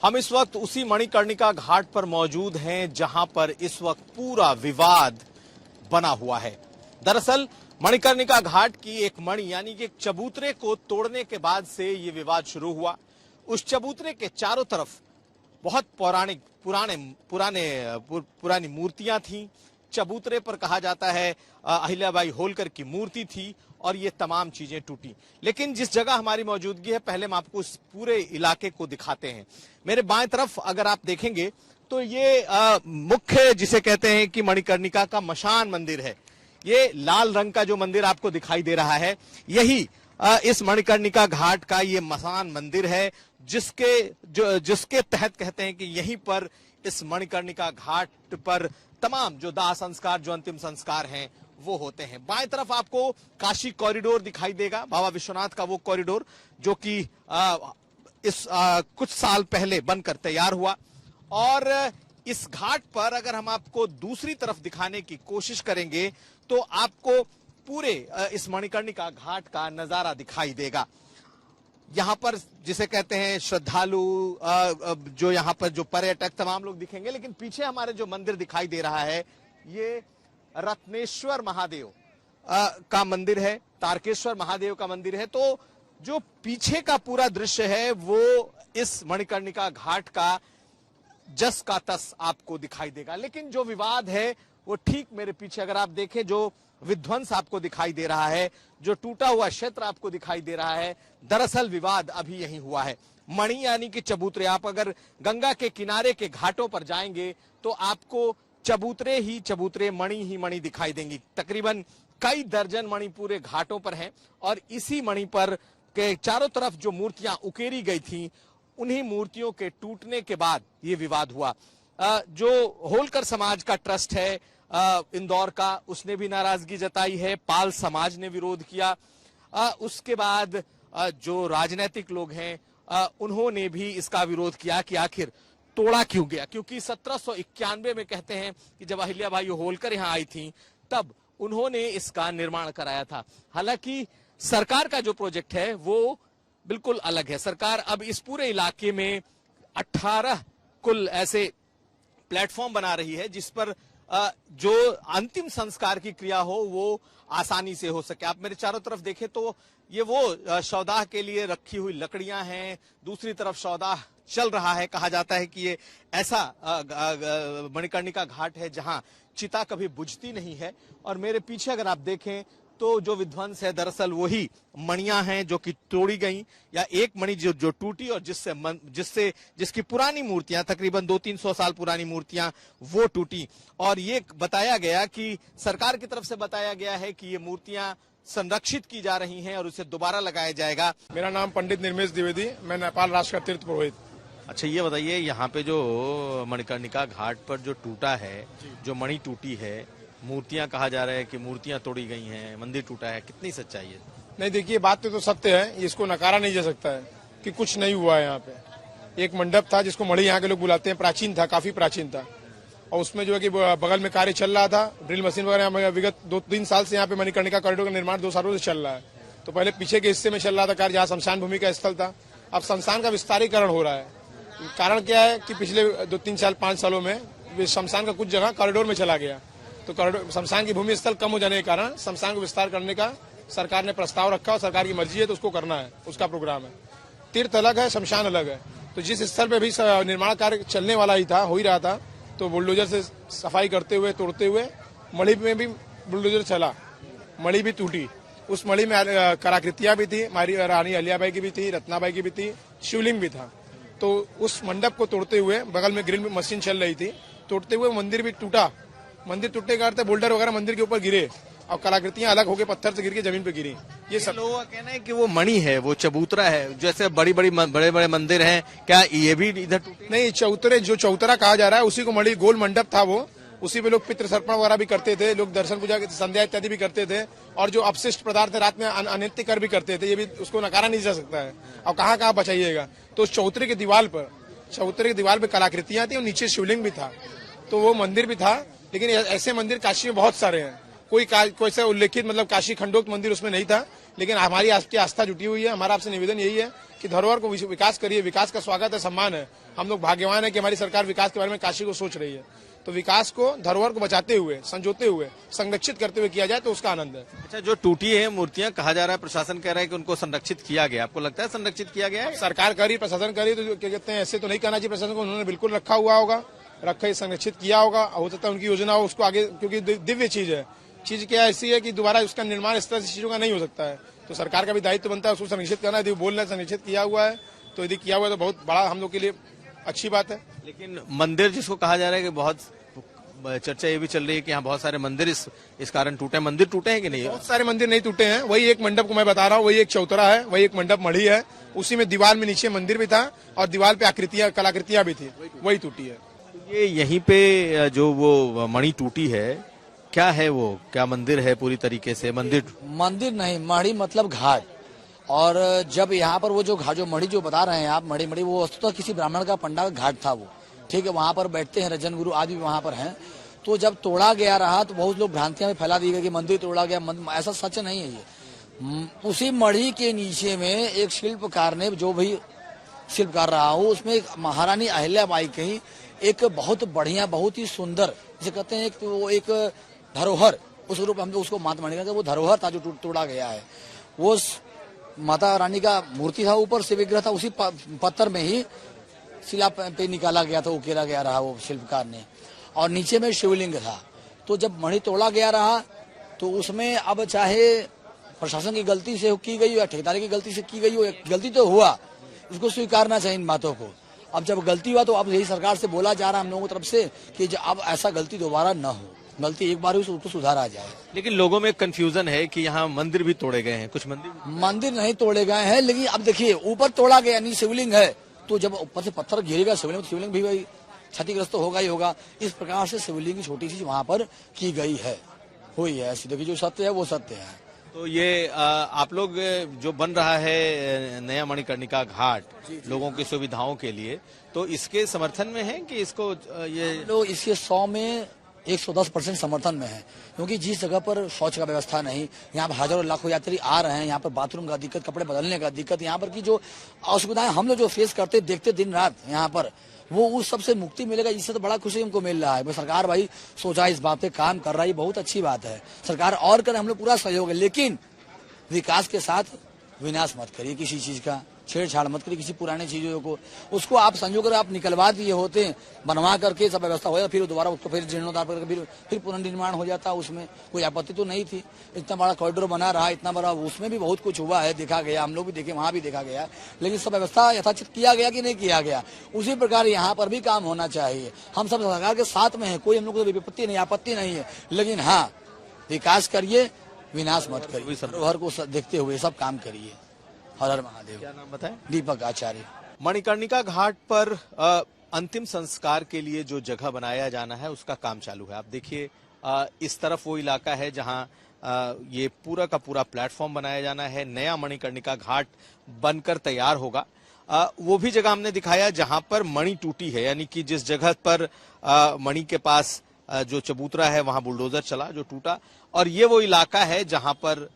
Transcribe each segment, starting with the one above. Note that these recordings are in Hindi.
हम इस वक्त उसी मणिकर्णिका घाट पर मौजूद हैं जहां पर इस वक्त पूरा विवाद बना हुआ है। दरअसल मणिकर्णिका घाट की एक मणि यानी कि एक चबूतरे को तोड़ने के बाद से ये विवाद शुरू हुआ। उस चबूतरे के चारों तरफ बहुत पुरानी मूर्तियां थीं। चबूतरे पर कहा जाता है अहिल्याबाई होलकर की मूर्ति थी और ये तमाम चीजें टूटी। लेकिन जिस जगह हमारी मौजूदगी है, पहले हम आपको इस पूरे इलाके को दिखाते हैं। मेरे बाएं तरफ अगर आप देखेंगे तो ये मुख्य जिसे कहते हैं कि मणिकर्णिका का मशान मंदिर है। ये लाल रंग का जो मंदिर आपको दिखाई दे रहा है, यही इस मणिकर्णिका घाट का ये मसान मंदिर है, जिसके तहत कहते हैं कि यहीं पर इस मणिकर्णिका घाट पर तमाम जो दाह संस्कार, जो अंतिम संस्कार हैं वो होते हैं। बाएं तरफ आपको काशी कॉरिडोर दिखाई देगा, बाबा विश्वनाथ का वो कॉरिडोर जो कि कुछ साल पहले बनकर तैयार हुआ। और इस घाट पर अगर हम आपको दूसरी तरफ दिखाने की कोशिश करेंगे तो आपको पूरे इस मणिकर्णिका घाट का नजारा दिखाई देगा। यहाँ पर जिसे कहते हैं श्रद्धालु, जो यहाँ पर जो पर्यटक तमाम लोग दिखेंगे। लेकिन पीछे हमारे जो मंदिर दिखाई दे रहा है ये रत्नेश्वर महादेव का मंदिर है, तारकेश्वर महादेव का मंदिर है। तो जो पीछे का पूरा दृश्य है वो इस मणिकर्णिका घाट का जस का तस आपको दिखाई देगा। लेकिन जो विवाद है वो ठीक मेरे पीछे अगर आप देखें, जो विध्वंस आपको दिखाई दे रहा है, जो टूटा हुआ क्षेत्र आपको दिखाई दे रहा है, दरअसल विवाद अभी यही हुआ है। मणि यानी कि चबूतरे, आप अगर गंगा के किनारे के घाटों पर जाएंगे तो आपको चबूतरे ही चबूतरे, मणि ही मणि दिखाई देंगी। तकरीबन कई दर्जन मणि पूरे घाटों पर हैं और इसी मणि पर के चारों तरफ जो मूर्तियां उकेरी गई थी, उन्हीं मूर्तियों के टूटने के बाद ये विवाद हुआ। जो होलकर समाज का ट्रस्ट है इंदौर का, उसने भी नाराजगी जताई है, पाल समाज ने विरोध किया। उसके बाद जो राजनीतिक लोग हैं उन्होंने भी इसका विरोध किया कि आखिर तोड़ा क्यों गया, क्योंकि 1791 में कहते हैं कि जब अहिल्याबाई होलकर यहाँ आई थी तब उन्होंने इसका निर्माण कराया था। हालांकि सरकार का जो प्रोजेक्ट है वो बिल्कुल अलग है। सरकार अब इस पूरे इलाके में 18 कुल ऐसे प्लेटफॉर्म बना रही है जिस पर जो अंतिम संस्कार की क्रिया हो वो आसानी से हो सके। आप मेरे चारों तरफ देखें तो ये वो शवदाह के लिए रखी हुई लकड़ियां हैं, दूसरी तरफ शवदाह चल रहा है। कहा जाता है कि ये ऐसा मणिकर्णिका घाट है जहां चिता कभी बुझती नहीं है। और मेरे पीछे अगर आप देखें तो जो विध्वंस है दरअसल वही मणियां हैं जो कि तोड़ी गई, या एक मणि जो टूटी और जिसकी पुरानी मूर्तियां, तकरीबन 200-300 साल पुरानी मूर्तियां वो टूटी। और ये बताया गया कि सरकार की तरफ से बताया गया है कि ये मूर्तियां संरक्षित की जा रही हैं और उसे दोबारा लगाया जाएगा। मेरा नाम पंडित निर्मेश द्विवेदी, मैं नेपाल राष्ट्र का तीर्थ पुरोहित। अच्छा, ये बताइए यहाँ पे जो मणिकर्णिका घाट पर जो टूटा है, जो मणि टूटी है, मूर्तियां कहा जा रहा है कि मूर्तियां तोड़ी गई हैं, मंदिर टूटा है, कितनी सच्चाई है? नहीं, देखिए बात तो सत्य है, इसको नकारा नहीं जा सकता है कि कुछ नहीं हुआ है। यहाँ पे एक मंडप था जिसको मणि यहाँ के लोग बुलाते हैं, प्राचीन था, काफी प्राचीन था, और उसमें जो है कि बगल में कार्य चल रहा था, ड्रिल मशीन वगैरह। विगत 2-3 साल से यहाँ पे मणिकर्णिका कॉरिडोर का निर्माण 2 सालों से चल रहा है। तो पहले पीछे के हिस्से में चल रहा था कार्य, जहाँ शमशान भूमि का स्थल था। अब शमशान का विस्तारीकरण हो रहा है। कारण क्या है कि पिछले 2-3 साल 5 सालों में शमशान का कुछ जगह कॉरिडोर में चला गया, तो कॉरिडोर शमशान की भूमि स्थल कम हो जाने के कारण शमशान को विस्तार करने का सरकार ने प्रस्ताव रखा और सरकार की मर्जी है तो उसको करना है, उसका प्रोग्राम है। तीर्थ अलग है, शमशान अलग है। तो जिस स्थल पे भी निर्माण कार्य चलने वाला ही था, हो ही रहा था, तो बुलडोजर से सफाई करते हुए, तोड़ते हुए, मणि में भी बुलडोजर चला, मणि भी टूटी। उस मणि में कलाकृतियां भी थी, हमारी रानी अहिल्याबाई की भी थी, रत्नाबाई की भी थी, शिवलिंग भी था। तो उस मंडप को तोड़ते हुए, बगल में ग्रिल मशीन चल रही थी, तोड़ते हुए मंदिर भी टूटा। मंदिर टूटने का अर्थ बोल्डर वगैरह मंदिर के ऊपर गिरे और कलाकृतियां अलग होकर पत्थर से गिर के जमीन पे गिरी। ये सब लोगों का कहना है कि वो मणि है, वो चबूतरा है। जैसे बड़े बड़े मंदिर हैं, क्या ये भी इधर टूटे? नहीं, चौतरे, जो चौतरा कहा जा रहा है उसी को मणि, गोल मंडप था वो, उसी पे लोग पितृ तर्पण वगैरह भी करते थे, लोग दर्शन पूजा, संध्या इत्यादि भी करते थे, और जो अपशिष्ट पदार्थ रात में अनित्य कर भी करते थे। ये भी उसको नकारा नहीं जा सकता है। और कहाँ बचाइएगा? तो उस चौतरे की दीवार पे कलाकृतियां थी और नीचे शिवलिंग भी था, तो वो मंदिर भी था। लेकिन ऐसे मंदिर काशी में बहुत सारे हैं, कोई सा उल्लेखित मतलब काशी खंडोक्त मंदिर उसमें नहीं था। लेकिन हमारी आपकी आस्था जुटी हुई है। हमारा आपसे निवेदन यही है कि धरोहर को विकास करिए, विकास का स्वागत है, सम्मान है, हम लोग भाग्यवान है कि हमारी सरकार विकास के बारे में काशी को सोच रही है। तो विकास को, धरोहर को बचाते हुए, संजोते हुए, संरक्षित करते हुए किया जाए तो उसका आनंद है। अच्छा, जो टूटी है मूर्तियां, कहा जा रहा है, प्रशासन कह रहा है कि उनको संरक्षित किया गया, आपको लगता है संरक्षित किया गया है? सरकार करी, प्रशासन करी, तो क्या कहते हैं, ऐसे तो नहीं करना चाहिए प्रशासन को। उन्होंने बिल्कुल रखा हुआ होगा, संरक्षित किया होगा। हो सकता है उनकी योजना हो उसको आगे, क्योंकि दिव्य चीज है। चीज क्या ऐसी है कि दोबारा उसका निर्माण इस तरह से चीजों का नहीं हो सकता है। तो सरकार का भी दायित्व बनता है उसको संरक्षित करना। यदि बोल रहे संरक्षित किया हुआ है, तो यदि किया हुआ है तो बहुत बड़ा हम लोग के लिए अच्छी बात है। लेकिन मंदिर जिसको कहा जा रहा है कि बहुत चर्चा ये भी चल रही है कि यहाँ बहुत सारे मंदिर इस कारण टूटे, मंदिर टूटे हैं कि नहीं? बहुत सारे मंदिर नहीं टूटे हैं। वही एक मंडप को मैं बता रहा हूँ, वही एक चौतरा है, वही एक मंडप मढ़ी है, उसी में दीवार में नीचे मंदिर भी था और दीवार पे आकृतियां, कलाकृतियां भी थी, वही टूटी है। ये यहीं पे जो वो मणि टूटी है, क्या है वो? क्या मंदिर है पूरी तरीके से? मंदिर नहीं, मढ़ी मतलब घाट। और जब यहाँ पर वो जो घाट, जो मढ़ी जो बता रहे हैं आप, मढ़ी वो वस्तुतः किसी ब्राह्मण का पंडा का घाट था वो, ठीक है। वहाँ पर बैठते हैं रजन गुरु आदि वहाँ पर हैं। तो जब तोड़ा गया रहा तो बहुत लोग भ्रांतियां में फैला दी गई कि मंदिर तोड़ा गया, ऐसा सच नहीं है ये। उसी मढ़ी के नीचे में एक शिल्पकार ने, जो भी शिल्पकार रहा हो, उसमें एक महारानी अहिल्याबाई की एक बहुत बढ़िया, बहुत ही सुंदर, जिसे कहते हैं वो एक धरोहर, उस रूप हम उसको माता मानेंगे, वो धरोहर था जो तोड़ा गया है। वो माता रानी का मूर्ति था, ऊपर से विग्रह था, उसी पत्थर में ही शिला पे निकाला गया था, उकेरा गया रहा वो शिल्पकार ने, और नीचे में शिवलिंग था। तो जब मणि तोड़ा गया रहा तो उसमें अब चाहे प्रशासन की गलती से की गई हो या ठेकेदार की गलती से की गई हो, गलती तो हुआ, उसको स्वीकारना चाहिए इन बातों को। अब जब गलती हुआ तो अब यही सरकार से बोला जा रहा है हम लोगों की तरफ से कि अब ऐसा गलती दोबारा न हो, गलती एक बार हुई तो उसको सुधारा जाए। लेकिन लोगों में कंफ्यूजन है कि यहाँ मंदिर भी तोड़े गए हैं, कुछ मंदिर नहीं तोड़े गए हैं, लेकिन अब देखिए ऊपर तोड़ा गया यानी शिवलिंग है, तो जब ऊपर से पत्थर गिरेगा शिवलिंग भी वही क्षतिग्रस्त तो होगा ही होगा। इस प्रकार से शिवलिंग की छोटी सी वहाँ पर की गई है, हुई है। ऐसी देखिए, जो सत्य है वो सत्य है। तो ये आप लोग जो बन रहा है नया मणिकर्णिका घाट लोगों की सुविधाओं के लिए, तो इसके समर्थन में है कि इसको ये लोग इसके 100 में 110% समर्थन में है, क्योंकि जिस जगह पर शौच का व्यवस्था नहीं, यहाँ पर हजारों लाखों यात्री आ रहे हैं, यहाँ पर बाथरूम का दिक्कत, कपड़े बदलने का दिक्कत, यहाँ पर की जो असुविधाएं हम लोग जो फेस करते देखते दिन रात यहाँ पर, वो उस सबसे मुक्ति मिलेगा। इससे तो बड़ा खुशी हमको मिल रहा है। सरकार भाई सोचा इस बात पे काम कर रहा है, बहुत अच्छी बात है। सरकार और करे, हम लोग पूरा सहयोग है, लेकिन विकास के साथ विनाश मत करिए, किसी चीज का छेड़छाड़ मत करिए, किसी पुरानी चीजों को, उसको आप संजो कर आप निकलवा दिए होते, बनवा करके सब व्यवस्था हो जाता, फिर दोबारा उसको फिर जीर्णोद्धार करके फिर पुनर्निर्माण हो जाता, उसमें कोई आपत्ति तो नहीं थी। इतना बड़ा कॉरिडोर बना रहा, इतना बड़ा, उसमें भी बहुत कुछ हुआ है, देखा गया, हम लोग भी देखे, वहां भी देखा गया, लेकिन सब व्यवस्था यथाचित किया गया कि नहीं किया गया। उसी प्रकार यहाँ पर भी काम होना चाहिए। हम सब सरकार के साथ में है, कोई हम लोग को विपत्ति नहीं, आपत्ति नहीं है, लेकिन हाँ, विकास करिए, विनाश मत करिए, धरोहर को देखते हुए सब काम करिए। हर हर महादेव। क्या नाम बताएं? दीपक आचार्य। मणिकर्णिका घाट पर अंतिम संस्कार के लिए जो जगह बनाया जाना है उसका काम चालू है। आप देखिए, इस तरफ वो इलाका है जहां ये पूरा का पूरा प्लेटफॉर्म बनाया जाना है, नया मणिकर्णिका घाट बनकर तैयार होगा। वो भी जगह हमने दिखाया जहां पर मणि टूटी है, यानी कि जिस जगह पर मणि के पास जो चबूतरा है वहां बुलडोजर चला जो टूटा, और ये वो इलाका है जहां पर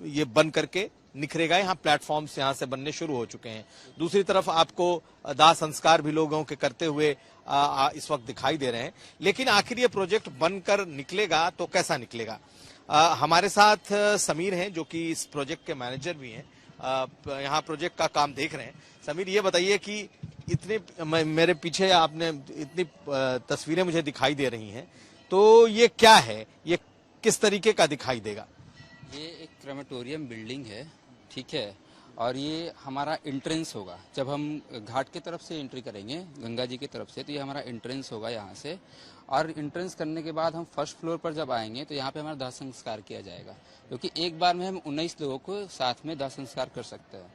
ये बन करके निखरेगा। यहाँ प्लेटफॉर्म्स यहाँ से बनने शुरू हो चुके हैं। दूसरी तरफ आपको दाह संस्कार भी लोगों के करते हुए इस वक्त दिखाई दे रहे हैं। लेकिन आखिर ये प्रोजेक्ट बनकर निकलेगा तो कैसा निकलेगा? हमारे साथ समीर हैं जो कि इस प्रोजेक्ट के मैनेजर भी हैं, यहाँ प्रोजेक्ट का काम देख रहे हैं। समीर, ये बताइए कि इतने मेरे पीछे आपने इतनी तस्वीरें मुझे दिखाई दे रही हैं, तो ये क्या है, ये किस तरीके का दिखाई देगा? ये एक क्रेमेटोरियम बिल्डिंग है, ठीक है, और ये हमारा एंट्रेंस होगा। जब हम घाट की तरफ से एंट्री करेंगे, गंगा जी की तरफ से, तो ये हमारा एंट्रेंस होगा यहाँ से। और एंट्रेंस करने के बाद हम फर्स्ट फ्लोर पर जब आएंगे तो यहाँ पे हमारा दाह संस्कार किया जाएगा, क्योंकि एक बार में हम 19 लोगों को साथ में दाह संस्कार कर सकते हैं।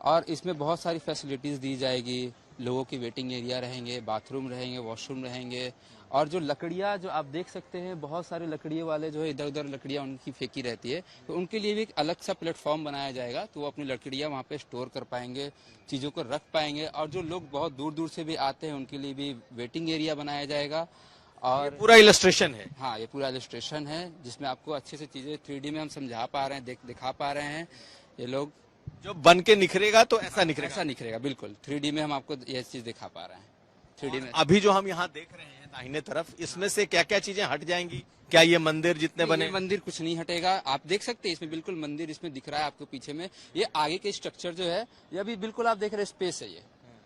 और इसमें बहुत सारी फैसिलिटीज़ दी जाएगी, लोगों की वेटिंग एरिया रहेंगे, बाथरूम रहेंगे, वॉशरूम रहेंगे, और जो लकड़ियाँ जो आप देख सकते हैं, बहुत सारे लकड़ियों वाले जो है इधर उधर लकड़ियाँ उनकी फेंकी रहती है, तो उनके लिए भी एक अलग सा प्लेटफॉर्म बनाया जाएगा, तो वो अपनी लकड़ियाँ वहाँ पे स्टोर कर पाएंगे, चीज़ों को रख पाएंगे। और जो लोग बहुत दूर दूर से भी आते हैं उनके लिए भी वेटिंग एरिया बनाया जाएगा। और पूरा इलस्ट्रेशन है? हाँ, ये पूरा इलस्ट्रेशन है, जिसमें आपको अच्छे से चीज़ें 3D में हम समझा पा रहे हैं, दिखा पा रहे हैं। ये लोग जो बन के निखरेगा तो ऐसा निखरेगा। ऐसा निखरेगा बिल्कुल। 3D में हम आपको यह चीज दिखा पा रहे हैं। 3D में अभी जो हम यहाँ देख रहे हैं दाहिने तरफ, इसमें से क्या क्या चीजें हट जाएंगी? क्या ये मंदिर जितने बने? ये मंदिर कुछ नहीं हटेगा। आप देख सकते हैं इसमें बिल्कुल मंदिर इसमें दिख रहा है आपको पीछे में। ये आगे के स्ट्रक्चर जो है ये अभी बिल्कुल आप देख रहे हैं स्पेस है ये।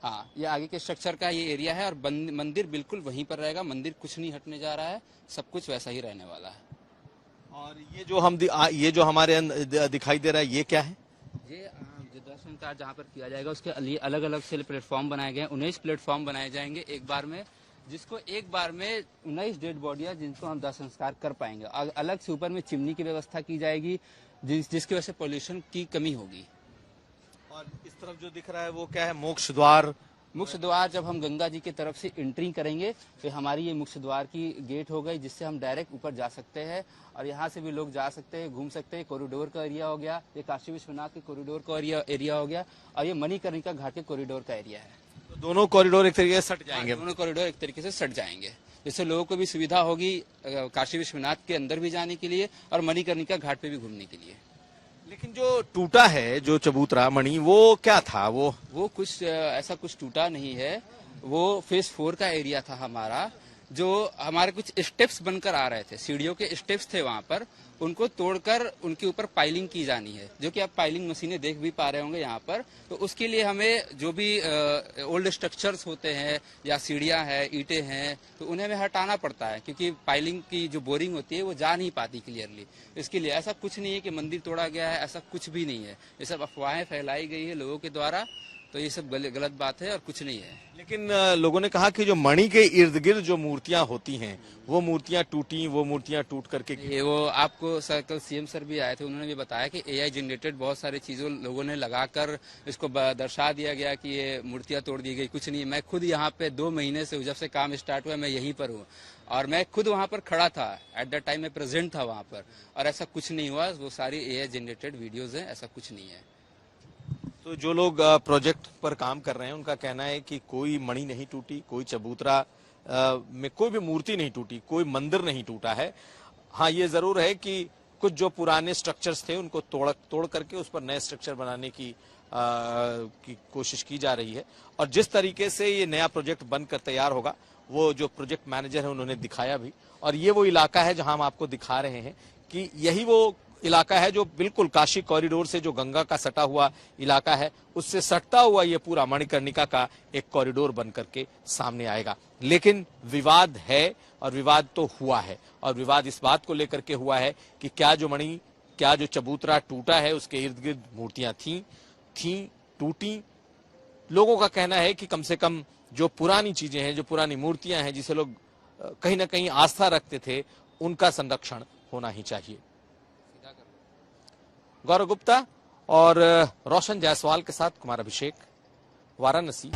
हाँ, ये आगे के स्ट्रक्चर का ये एरिया है और मंदिर बिल्कुल वहीं पर रहेगा। मंदिर कुछ नहीं हटने जा रहा है, सब कुछ वैसा ही रहने वाला है। और ये जो हमारे दिखाई दे रहा है, ये क्या है? ये जो दर्शन कार्य जहाँ पर किया जाएगा उसके लिए अलग अलग से प्लेटफॉर्म बनाए गए हैं। 19 प्लेटफॉर्म बनाए जाएंगे एक बार में, जिसको एक बार में 19 डेड बॉडियां जिनको हम दाह संस्कार कर पाएंगे। अलग से ऊपर में चिमनी की व्यवस्था की जाएगी जिसकी वजह से पोल्यूशन की कमी होगी। और इस तरफ जो दिख रहा है वो क्या है? मोक्ष द्वार। मुख्य द्वार जब हम गंगा जी की तरफ से एंट्री करेंगे तो हमारी ये मुख्य द्वार की गेट हो गई, जिससे हम डायरेक्ट ऊपर जा सकते हैं और यहाँ से भी लोग जा सकते हैं, घूम सकते हैं। कॉरिडोर का एरिया हो गया, ये काशी विश्वनाथ के कॉरिडोर का एरिया हो गया और ये मणिकर्णिका घाट के कॉरिडोर का एरिया है। तो दोनों कॉरिडोर एक तरीके से सट जाएंगे। दोनों कॉरिडोर एक तरीके से सट जाएंगे, जिससे लोगों को भी सुविधा होगी काशी विश्वनाथ के अंदर भी जाने के लिए और मणिकर्णिका घाट पे भी घूमने के लिए। लेकिन जो टूटा है, जो चबूतरा मणि, वो क्या था? वो कुछ ऐसा कुछ टूटा नहीं है। वो फेज 4 का एरिया था हमारा, जो हमारे कुछ स्टेप्स बनकर आ रहे थे, सीढ़ियों के स्टेप्स थे वहां पर, उनको तोड़कर उनके ऊपर पाइलिंग की जानी है, जो कि आप पाइलिंग मशीनें देख भी पा रहे होंगे यहाँ पर। तो उसके लिए हमें जो भी ओल्ड स्ट्रक्चर्स होते हैं या सीढ़ियां हैं, ईंटें हैं, तो उन्हें हमें हटाना पड़ता है, क्योंकि पाइलिंग की जो बोरिंग होती है वो जा नहीं पाती क्लियरली। इसके लिए ऐसा कुछ नहीं है कि मंदिर तोड़ा गया है, ऐसा कुछ भी नहीं है। ये सब अफवाहें फैलाई गई है लोगों के द्वारा, तो ये सब गलत बात है और कुछ नहीं है। लेकिन लोगों ने कहा कि जो मणि के इर्द गिर्द जो मूर्तियां होती हैं, वो मूर्तियां टूटी, वो मूर्तियां टूट करके ये वो आपको कल सीएम सर भी आए थे, उन्होंने भी बताया कि एआई जनरेटेड बहुत सारी चीजों लोगों ने लगाकर इसको दर्शा दिया गया कि ये मूर्तियां तोड़ दी गई। कुछ नहीं, मैं खुद यहाँ पे 2 महीने से, जब से काम स्टार्ट हुआ मैं यहीं पर हूँ और मैं खुद वहाँ पर खड़ा था, एट दैट टाइम मैं प्रेजेंट था वहाँ पर, और ऐसा कुछ नहीं हुआ। वो सारी एआई जनरेटेड वीडियोज हैं, ऐसा कुछ नहीं है। तो जो लोग प्रोजेक्ट पर काम कर रहे हैं उनका कहना है कि कोई मणि नहीं टूटी, कोई चबूतरा में कोई भी मूर्ति नहीं टूटी, कोई मंदिर नहीं टूटा है। हाँ, ये जरूर है कि कुछ जो पुराने स्ट्रक्चर्स थे उनको तोड़ करके उस पर नए स्ट्रक्चर बनाने की कोशिश की जा रही है। और जिस तरीके से ये नया प्रोजेक्ट बनकर तैयार होगा, वो जो प्रोजेक्ट मैनेजर है उन्होंने दिखाया भी। और ये वो इलाका है जहां हम आपको दिखा रहे हैं कि यही वो इलाका है जो बिल्कुल काशी कॉरिडोर से, जो गंगा का सटा हुआ इलाका है, उससे सटता हुआ ये पूरा मणिकर्णिका का एक कॉरिडोर बन करके सामने आएगा। लेकिन विवाद है और विवाद तो हुआ है, और विवाद इस बात को लेकर के हुआ है कि क्या जो चबूतरा टूटा है उसके इर्द गिर्द मूर्तियां थी टूटी। लोगों का कहना है कि कम से कम जो पुरानी चीजें हैं, जो पुरानी मूर्तियां हैं, जिसे लोग कहीं ना कहीं आस्था रखते थे, उनका संरक्षण होना ही चाहिए। गौरव गुप्ता और रोशन जायसवाल के साथ कुमार अभिषेक, वाराणसी।